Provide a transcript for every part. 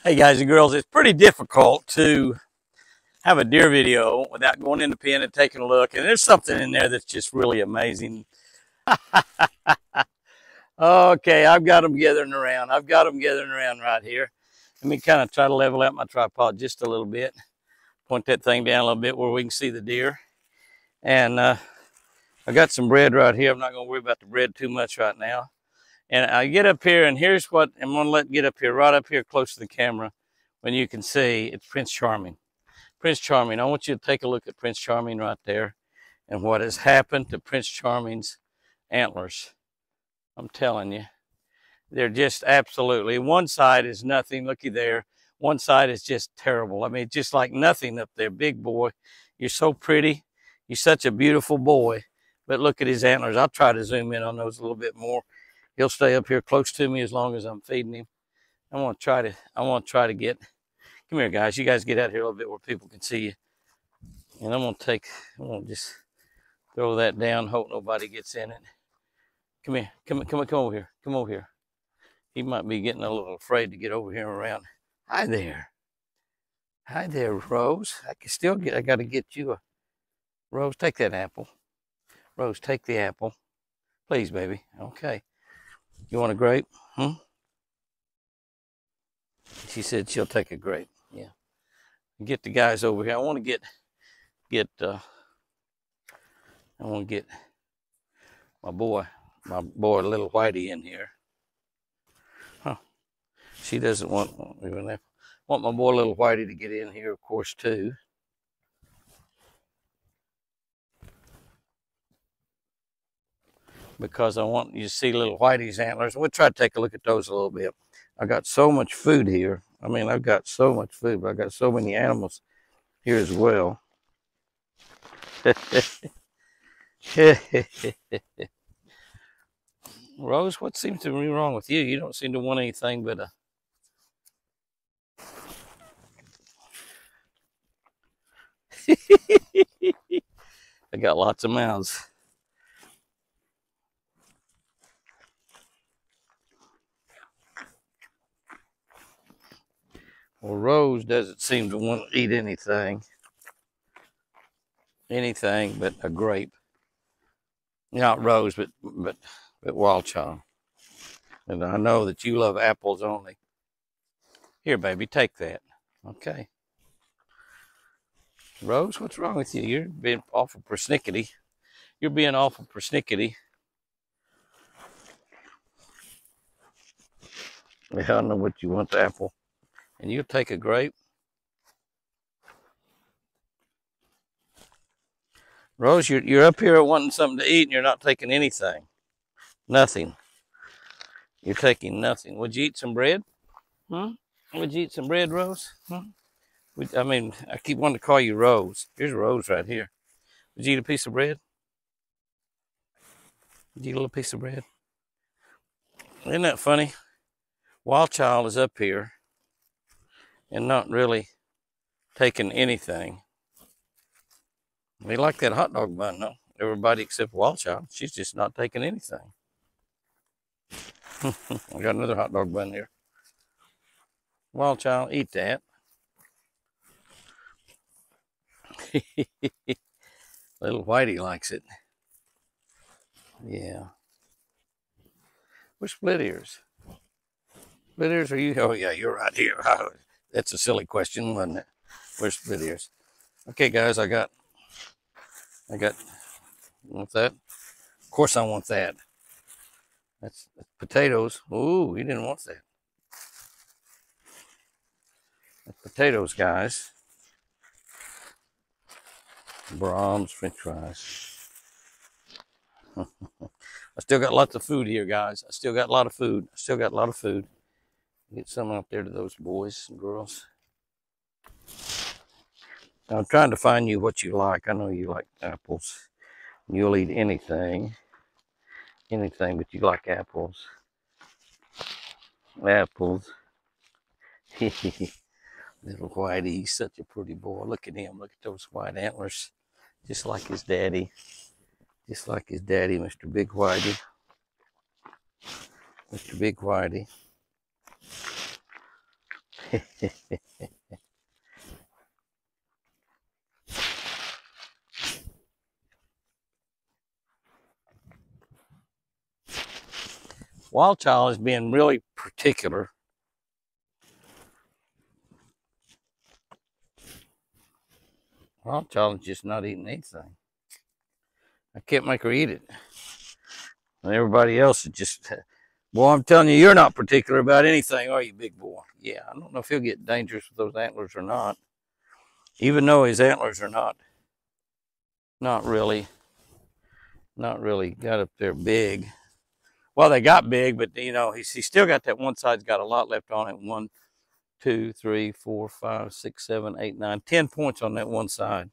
Hey guys and girls, it's pretty difficult to have a deer video without going in the pen and taking a look. And there's something in there that's just really amazing. Okay, I've got them gathering around. I've got them gathering around right here. Let me kind of try to level out my tripod just a little bit. Point that thing down a little bit where we can see the deer. And I got some bread right here. I'm not going to worry about the bread too much right now. And I get up here, and here's what I'm going to let get up here, right up here close to the camera. When you can see, it's Prince Charming. Prince Charming, I want you to take a look at Prince Charming right there and what has happened to Prince Charming's antlers. I'm telling you, they're just absolutely, one side is nothing, looky there. One side is just terrible. I mean, just like nothing up there. Big boy, you're so pretty. You're such a beautiful boy. But look at his antlers. I'll try to zoom in on those a little bit more. He'll stay up here close to me as long as I'm feeding him. I want to try to get, come here guys, you guys get out here a little bit where people can see you. And I'm gonna just throw that down, hope nobody gets in it. Come here, come over here, come over here. He might be getting a little afraid to get over here around. Hi there. Hi there, Rose. I gotta get you a, Rose, take that apple. Rose, take the apple. Please, baby, okay. You want a grape? She said she'll take a grape. Yeah. Get the guys over here. I want to get my boy little Whitey in here. Huh. She doesn't want my boy little Whitey to get in here, of course, too. Because I want you to see little Whitey's antlers. We'll try to take a look at those a little bit. I got so much food here. I mean, I've got so much food, but I got so many animals here as well. Rose, what seems to be wrong with you? You don't seem to want anything but a... I got lots of mouths. Well, Rose doesn't seem to want to eat anything but a grape. Not Rose, but Wild Child. And I know that you love apples only. Here, baby, take that. Okay. Rose, what's wrong with you? You're being awful persnickety. You're being awful persnickety. I don't know what you want, the apple. And you'll take a grape. Rose, you're up here wanting something to eat and you're not taking anything. Nothing. You're taking nothing. Would you eat some bread? Would you eat some bread, Rose? I mean, I keep wanting to call you Rose. Here's Rose right here. Would you eat a piece of bread? Would you eat a little piece of bread? Isn't that funny? Wild Child is up here and not really taking anything. They like that hot dog bun, though. Everybody except Wild Child. She's just not taking anything. I got another hot dog bun here. Wild Child, eat that. Little Whitey likes it. Yeah. We're split ears. Split ears, are you? Oh, yeah, you're right here. That's a silly question, wasn't it? We're split ears. Okay, guys, I got, you want that? Of course I want that. That's potatoes. Ooh, you didn't want that. That's potatoes, guys. Brahms French fries. I still got lots of food here, guys. I still got a lot of food. Get some out there to those boys and girls. Now, I'm trying to find you what you like. I know you like apples. You'll eat anything, but you like apples. Little Whitey, he's such a pretty boy. Look at him. Look at those white antlers. Just like his daddy. Mr. Big Whitey. Mr. Big Whitey. Wild Child is being really particular. Wild Child is just not eating anything. I can't make her eat it. And everybody else is just, boy, I'm telling you, you're not particular about anything, are you, big boy? Yeah, I don't know if he'll get dangerous with those antlers or not. Even though his antlers are not really got up there big. Well, they got big, but you know, he's still got that one side's got a lot left on it. 1, 2, 3, 4, 5, 6, 7, 8, 9, 10 points on that one side.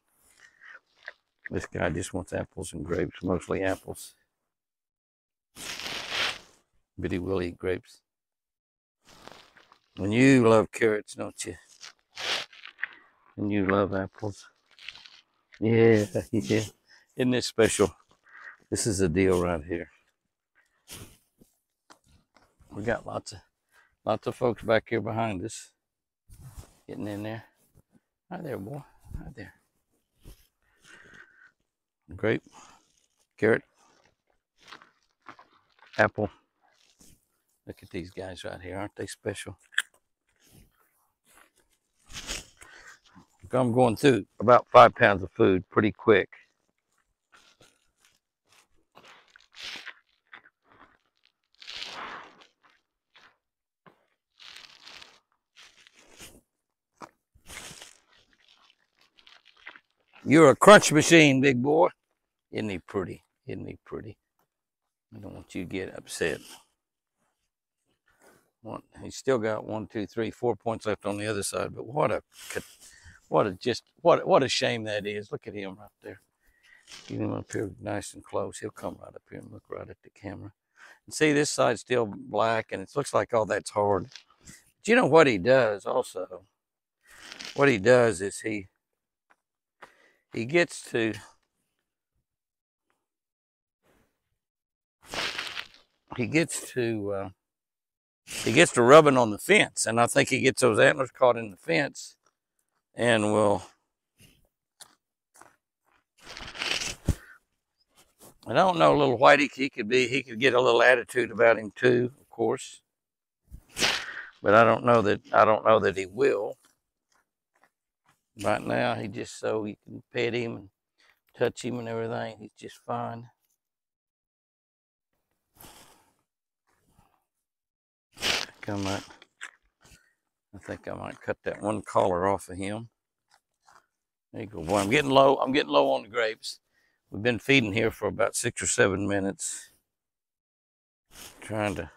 This guy just wants apples and grapes, mostly apples. But he will eat grapes. And you love carrots, don't you? And you love apples. Yeah, yeah. Isn't this special? This is a deal right here. We got lots of folks back here behind us. Getting in there. Hi there, boy. Hi there. Grape, carrot, apple. Look at these guys right here. Aren't they special? I'm going through about 5 pounds of food pretty quick. You're a crunch machine, big boy. Isn't he pretty? Isn't he pretty? I don't want you to get upset. He's still got 1, 2, 3, 4 points left on the other side. But what a shame that is. Look at him right there. Get him up here nice and close. He'll come right up here and look right at the camera. And see, this side's still black, and it looks like all that's hard. But you know what he does also? What he does is he gets to rubbing on the fence, and I think he gets those antlers caught in the fence, and will. I don't know, little Whitey, he could get a little attitude about him too, of course, but I don't know that he will. Right now, he just so you can pet him and touch him and everything. He's just fine. I think I might cut that one collar off of him. There you go. Boy, I'm getting low on the grapes. We've been feeding here for about 6 or 7 minutes. Trying to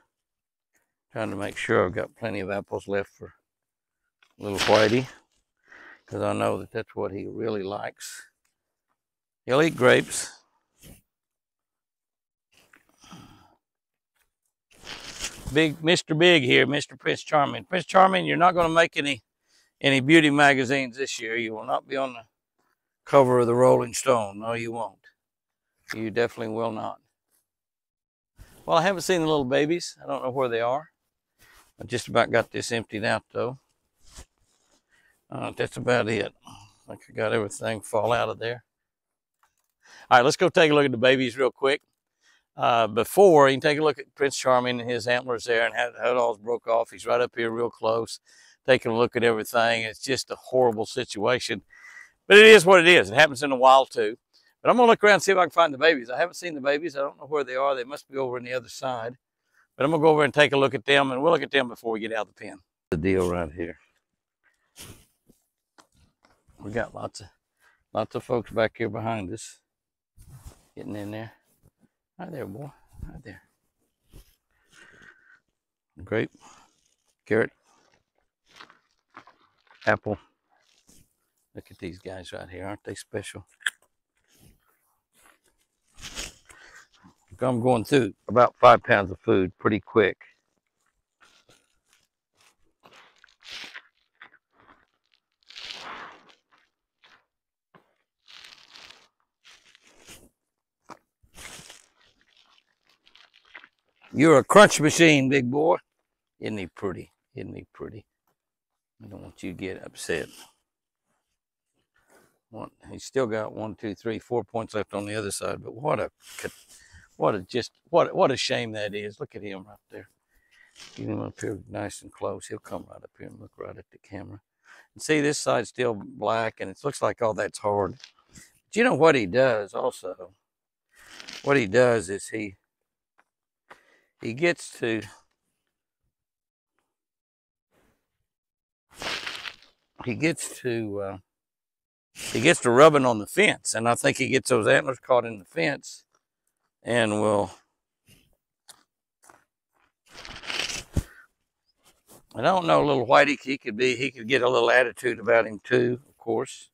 make sure I've got plenty of apples left for little Whitey, because I know that that's what he really likes. He'll eat grapes. Mr. Big here, Mr. Prince Charming. Prince Charming, you're not going to make any beauty magazines this year. You will not be on the cover of the Rolling Stone. No, you won't. You definitely will not. Well, I haven't seen the little babies. I don't know where they are. I just about got this emptied out, though. That's about it. I think I got everything fall out of there. All right, let's go take a look at the babies real quick. Before, you can take a look at Prince Charming and his antlers there, and how it all broke off. He's right up here real close, taking a look at everything. It's just a horrible situation, but it is what it is. It happens in the wild too. But I'm gonna look around and see if I can find the babies. I haven't seen the babies. I don't know where they are. They must be over on the other side. But I'm gonna go over and take a look at them, and we'll look at them before we get out of the pen. The deal right here. We got lots of folks back here behind us, getting in there. Hi there, boy. Hi there. Grape, carrot, apple. Look at these guys right here. Aren't they special? I'm going through about 5 pounds of food pretty quick. You're a crunch machine, big boy. Isn't he pretty? Isn't he pretty? I don't want you to get upset. He's still got 1, 2, 3, 4 points left on the other side, but what a shame that is. Look at him right there. Get him up here nice and close. He'll come right up here and look right at the camera. And see, this side's still black, and it looks like all that's hard. But you know what he does also? What he does is he gets to rubbing on the fence, and I think he gets those antlers caught in the fence, and I don't know, little Whitey, he could get a little attitude about him too, of course,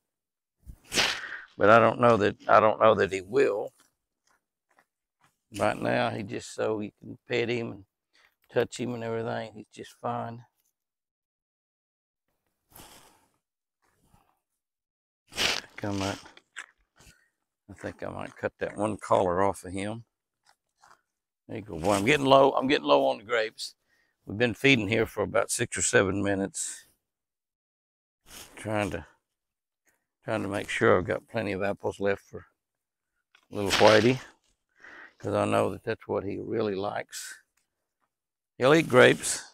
but I don't know that he will. Right now, he just so you can pet him and touch him and everything. He's just fine. I think I might cut that one collar off of him. There you go. Boy, I'm getting low on the grapes. We've been feeding here for about 6 or 7 minutes. Trying to make sure I've got plenty of apples left for little Whitey, because I know that that's what he really likes. He'll eat grapes.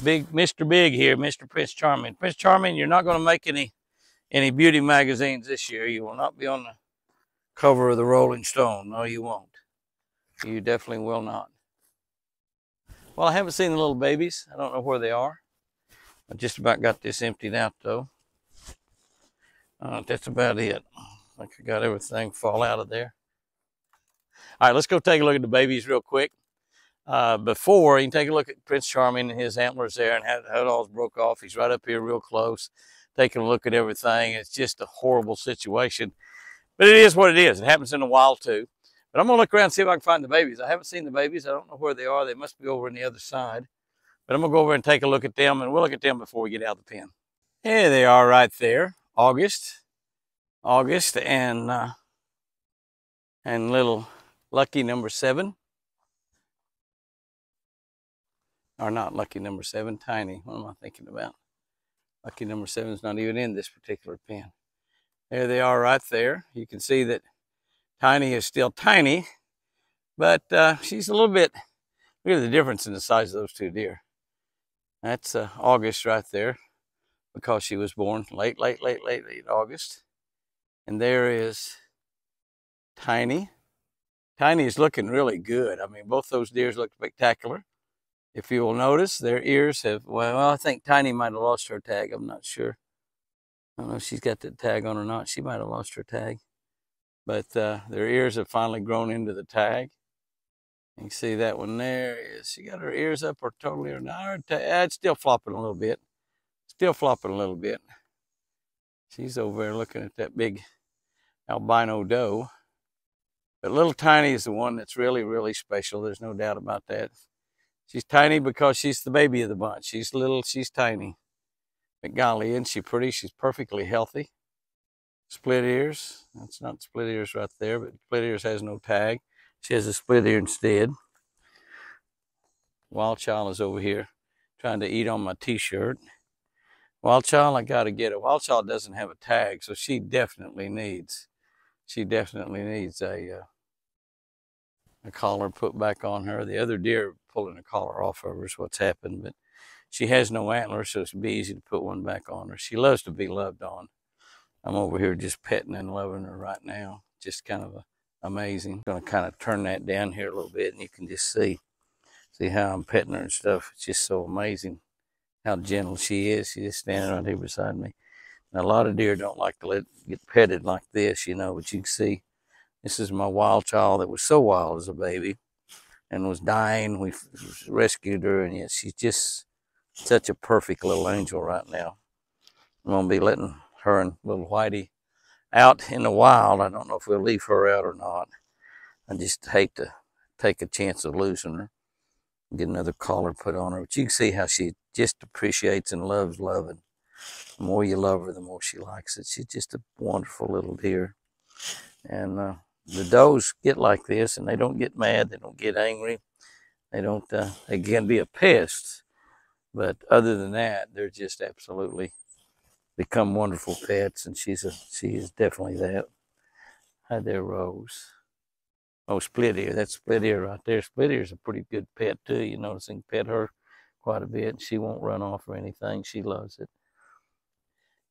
Mr. Big here, Mr. Prince Charming. Prince Charming, you're not going to make any beauty magazines this year. You will not be on the cover of the Rolling Stone. No, you won't. You definitely will not. Well, I haven't seen the little babies. I don't know where they are. I just about got this emptied out, though. That's about it. I think I got everything fall out of there. All right, let's go take a look at the babies real quick. Before, you can take a look at Prince Charming and his antlers there, and how it all broke off. He's right up here real close, taking a look at everything. It's just a horrible situation, but it is what it is. It happens in the wild too. But I'm gonna look around and see if I can find the babies. I haven't seen the babies. I don't know where they are. They must be over on the other side. But I'm gonna go over and take a look at them, and we'll look at them before we get out of the pen. Here they are right there. August, and little Lucky number 7. Or not Lucky number 7, Tiny. What am I thinking about? Lucky number 7 is not even in this particular pen. There they are right there. You can see that Tiny is still tiny, but she's a little bit, look at the difference in the size of those two deer. That's August right there, because she was born late August. And there is Tiny. Tiny is looking really good. I mean, both those deers look spectacular. If you will notice, their ears have, well, I think Tiny might have lost her tag. I'm not sure. I don't know if she's got the tag on or not. She might have lost her tag. But their ears have finally grown into the tag. You can see that one there. She got her ears up or totally or not. It's still flopping a little bit. Still flopping a little bit. She's over there looking at that big albino doe. But little Tiny is the one that's really, really special. There's no doubt about that. She's tiny because she's the baby of the bunch. She's little, she's tiny. But golly, isn't she pretty? She's perfectly healthy. Split ears. That's not split ears right there, but split ears has no tag. She has a split ear instead. Wild Child is over here trying to eat on my t-shirt. Wild Child, I got to get it. Wild Child doesn't have a tag, so she definitely needs a collar put back on her. The other deer pulling the collar off of her is what's happened, but she has no antlers, so it'd be easy to put one back on her. She loves to be loved on. I'm over here just petting and loving her right now. Just kind of amazing. I'm going to kind of turn that down here a little bit, and you can just see how I'm petting her and stuff. It's just so amazing how gentle she is. She's just standing right here beside me. Now, a lot of deer don't like to get petted like this, you know, but you can see this is my Wild Child that was so wild as a baby and was dying. We rescued her, and yet she's just such a perfect little angel right now. I'm going to be letting her and little Whitey out in the wild. I don't know if we'll leave her out or not. I just hate to take a chance of losing her. Get another collar put on her. But you can see how she just appreciates and loves loving. The more you love her, the more she likes it. She's just a wonderful little deer. And the does get like this, and they don't get mad. They don't get angry. They don't, they can be a pest, but other than that, they're just absolutely become wonderful pets, and she is definitely that. Hi there, Rose. Oh, split ear. That's split ear right there. Split ear is a pretty good pet too. You notice you can pet her quite a bit. She won't run off or anything. She loves it.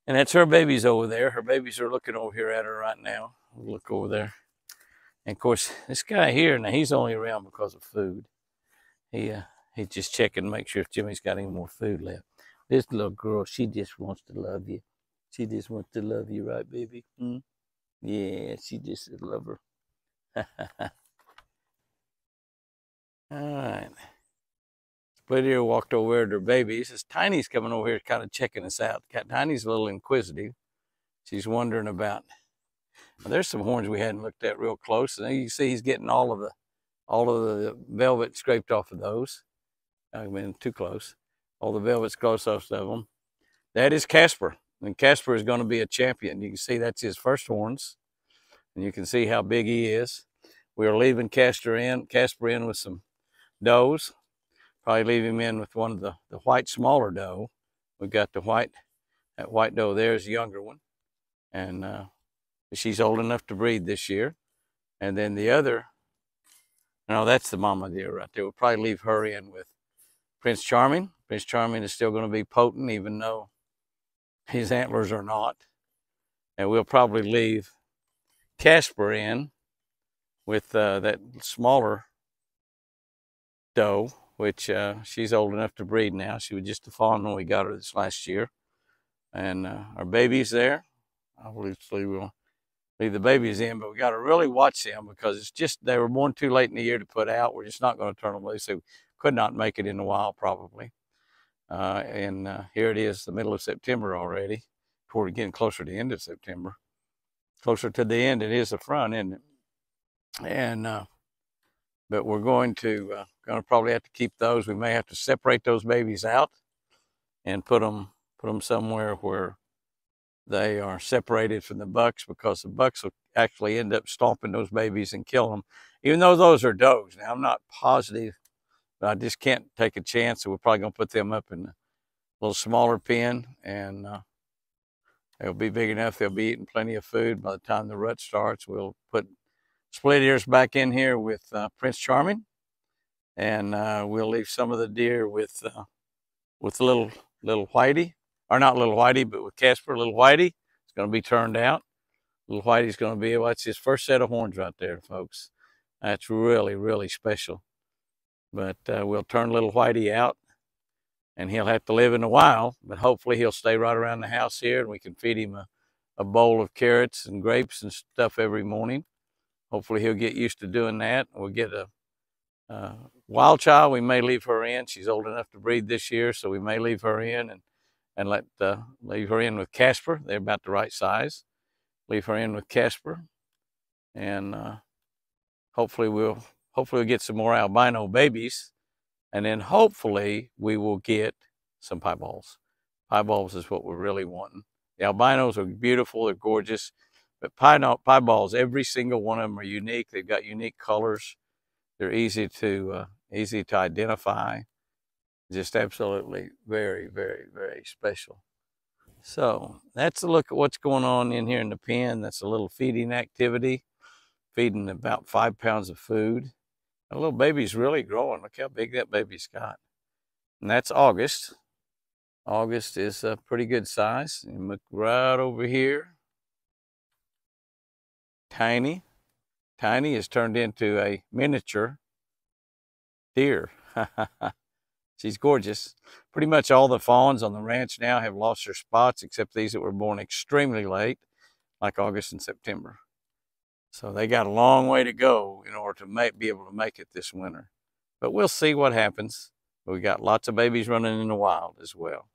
And that's her babies over there. Her babies are looking over here at her right now. We'll look over there. And of course, this guy here, now he's only around because of food. He's just checking to make sure if Jimmy's got any more food left. This little girl, she just wants to love you. She just wants to love you, right, baby? Hmm? Yeah, she just a lover. All right. Split ear walked over to her babies. This Tiny's coming over here kind of checking us out. Tiny's a little inquisitive. She's wondering about, well, there's some horns we hadn't looked at real close. And you can see he's getting all of the velvet scraped off of those. I mean, too close. All the velvet's close off of them. That is Casper. And Casper is going to be a champion. You can see that's his first horns. And you can see how big he is. We are leaving Casper in with some does. Probably leave him in with one of the white smaller doe. We've got that white doe there is a younger one. And she's old enough to breed this year. And then the other, no, that's the mama deer right there. We'll probably leave her in with Prince Charming. Prince Charming is still going to be potent, even though his antlers are not. And we'll probably leave Casper in with that smaller doe, which she's old enough to breed now. She was just a fawn when we got her this last year. And our baby's there. Obviously, we'll leave the babies in, but we got to really watch them because it's just, they were born too late in the year to put out. We're just not going to turn them loose. They could not make it in the wild, probably. And here it is, the middle of September already. We're getting closer to the end of September. Closer to the end, it is the front, isn't it? And but we're going to probably have to keep those. We may have to separate those babies out and put them somewhere where they are separated from the bucks, because the bucks will actually end up stomping those babies and kill them, even though those are does. Now, I'm not positive, but I just can't take a chance. So we're probably going to put them up in a little smaller pen, and they'll be big enough. They'll be eating plenty of food. By the time the rut starts, we'll put split ears back in here with Prince Charming, and we'll leave some of the deer with little Whitey, or not little Whitey, but with Casper, little Whitey. It's going to be turned out. Little Whitey's going to be, well, it's his first set of horns right there, folks. That's really, really special. But we'll turn little Whitey out, and he'll have to live in the wild, but hopefully he'll stay right around the house here, and we can feed him a bowl of carrots and grapes and stuff every morning. Hopefully he'll get used to doing that. We'll get a wild child. We may leave her in. She's old enough to breed this year, so we may leave her in and leave her in with Casper. They're about the right size. Leave her in with Casper, and hopefully we'll get some more albino babies, and then hopefully we will get some pieballs. Pieballs is what we're really wanting. The albinos are beautiful. They're gorgeous. But pieballs, every single one of them are unique. They've got unique colors. They're easy to identify. Just absolutely very, very, very special. So that's a look at what's going on in here in the pen. That's a little feeding activity, feeding about 5 pounds of food. The little baby's really growing. Look how big that baby's got. And that's August. August is a pretty good size. And look right over here. Tiny has turned into a miniature deer. She's gorgeous. Pretty much all the fawns on the ranch now have lost their spots, except these that were born extremely late, like August and September. So they got a long way to go in order to be able to make it this winter. But we'll see what happens. We got lots of babies running in the wild as well.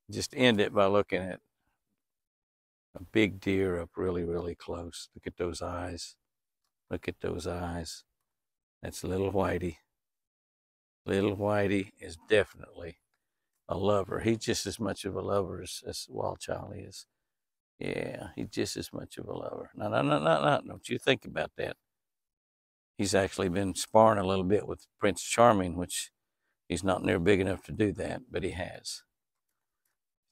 Just end it by looking at a big deer up really, really close. Look at those eyes. Look at those eyes. That's little Whitey. Little Whitey is definitely a lover. He's just as much of a lover as Wild Child is. Yeah, he's just as much of a lover. No, don't you think about that. He's actually been sparring a little bit with Prince Charming, which he's not near big enough to do that, but he has.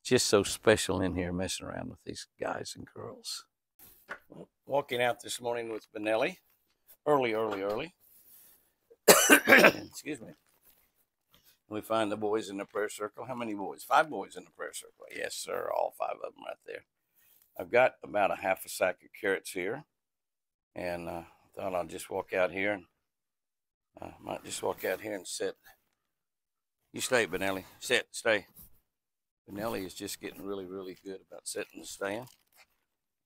Just so special in here messing around with these guys and girls. Walking out this morning with Benelli, early. Excuse me. We find the boys in the prayer circle. How many boys? 5 boys in the prayer circle. Yes, sir. All 5 of them right there. I've got about a half a sack of carrots here. And I thought I'll just walk out here. And might just walk out here and sit. You stay, Benelli. Sit, stay. Benelli is just getting really good about sitting and staying.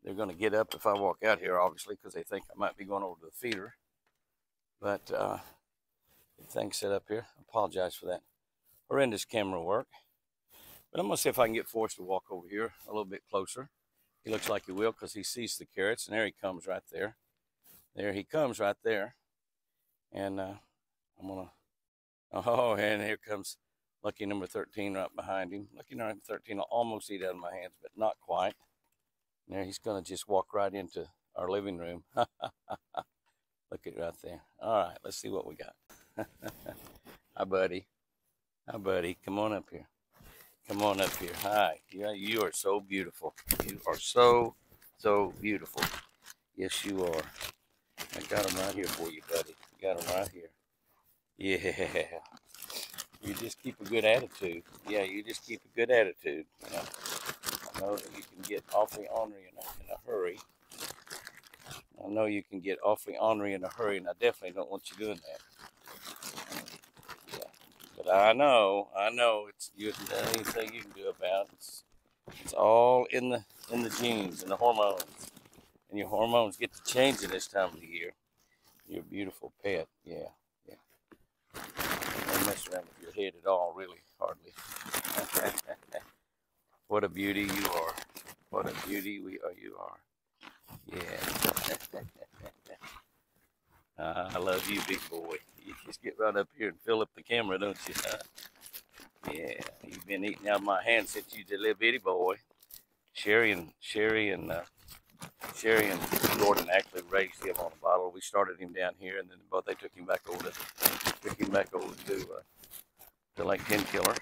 They're going to get up if I walk out here, obviously, because they think I might be going over to the feeder. But things set up here. I apologize for that horrendous camera work. But I'm going to see if I can get Forrest to walk over here a little bit closer. He looks like he will because he sees the carrots, and there he comes right there. There he comes right there. And I'm going to, oh, and here comes lucky number 13 right behind him. Lucky number 13 will almost eat out of my hands, but not quite. And there he's going to just walk right into our living room. Look at it right there. All right, let's see what we got. Hi, buddy. Hi, buddy. Come on up here. Come on up here. Hi. Yeah, you are so beautiful. You are so beautiful. Yes, you are. I got them right here for you, buddy. Got them right here. Yeah. You just keep a good attitude. Yeah, you just keep a good attitude. You know, I know that you can get awfully ornery in a hurry. I know you can get awfully ornery in a hurry, and I definitely don't want you doing that. But I know it's anything you can do about it. It's all in the genes and the hormones, and your hormones get to change at this time of the year. You're a beautiful pet, yeah. Don't mess around with your head at all, really, hardly. What a beauty you are! What a beauty you are! Yeah. I love you, big boy. You just get right up here and fill up the camera, don't you? Yeah, you've been eating out of my hand since you was a little bitty boy. Sherry and Jordyn actually raised him on a bottle. We started him down here, and then they took him back over to Lake Tenkiller.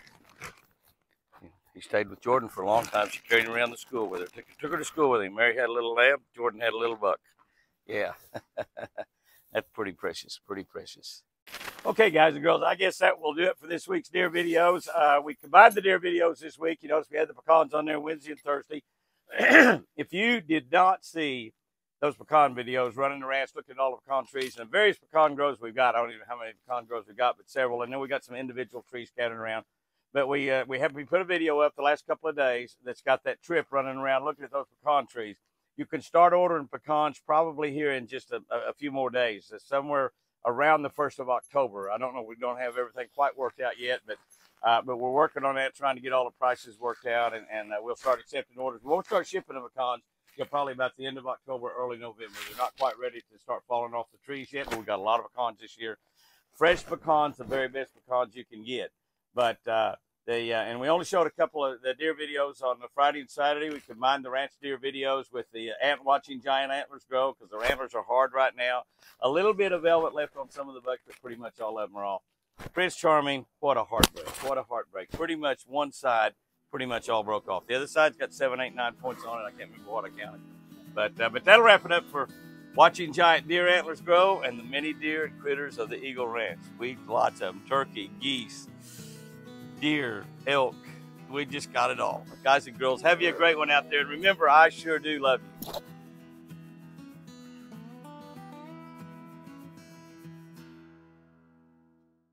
He stayed with Jordyn for a long time. She carried him around the school with her. Took her to school with him. Mary had a little lamb. Jordyn had a little buck. Yeah. That's pretty precious, Okay, guys and girls, I guess that will do it for this week's deer videos. We combined the deer videos this week. You notice we had the pecans on there Wednesday and Thursday. If you did not see those pecan videos, running the ranch, looking at all the pecan trees and the various pecan groves we've got, I don't even know how many pecan groves we've got, but several. And then we got some individual trees scattered around. But we put a video up the last couple of days that's got that trip running around looking at those pecan trees. You can start ordering pecans probably here in just a few more days, somewhere around the 1st of October. I don't know. We don't have everything quite worked out yet, but we're working on that, trying to get all the prices worked out, and we'll start accepting orders. We'll start shipping the pecans probably about the end of October, early November. They're not quite ready to start falling off the trees yet, but we've got a lot of pecans this year. Fresh pecans, the very best pecans you can get. But and we only showed a couple of the deer videos on the Friday and Saturday. We combined the ranch deer videos with the watching giant antlers grow because their antlers are hard right now. A little bit of velvet left on some of the bucks, but pretty much all of them are off. Prince Charming, what a heartbreak. What a heartbreak. Pretty much one side, pretty much all broke off. The other side's got 7, 8, 9 points on it. I can't remember what I counted. But that'll wrap it up for watching giant deer antlers grow and the many deer and critters of the Eagle Ranch. Lots of them, turkey, geese, deer, elk. We just got it all. Guys and girls, have you a great one out there. And remember, I sure do love you.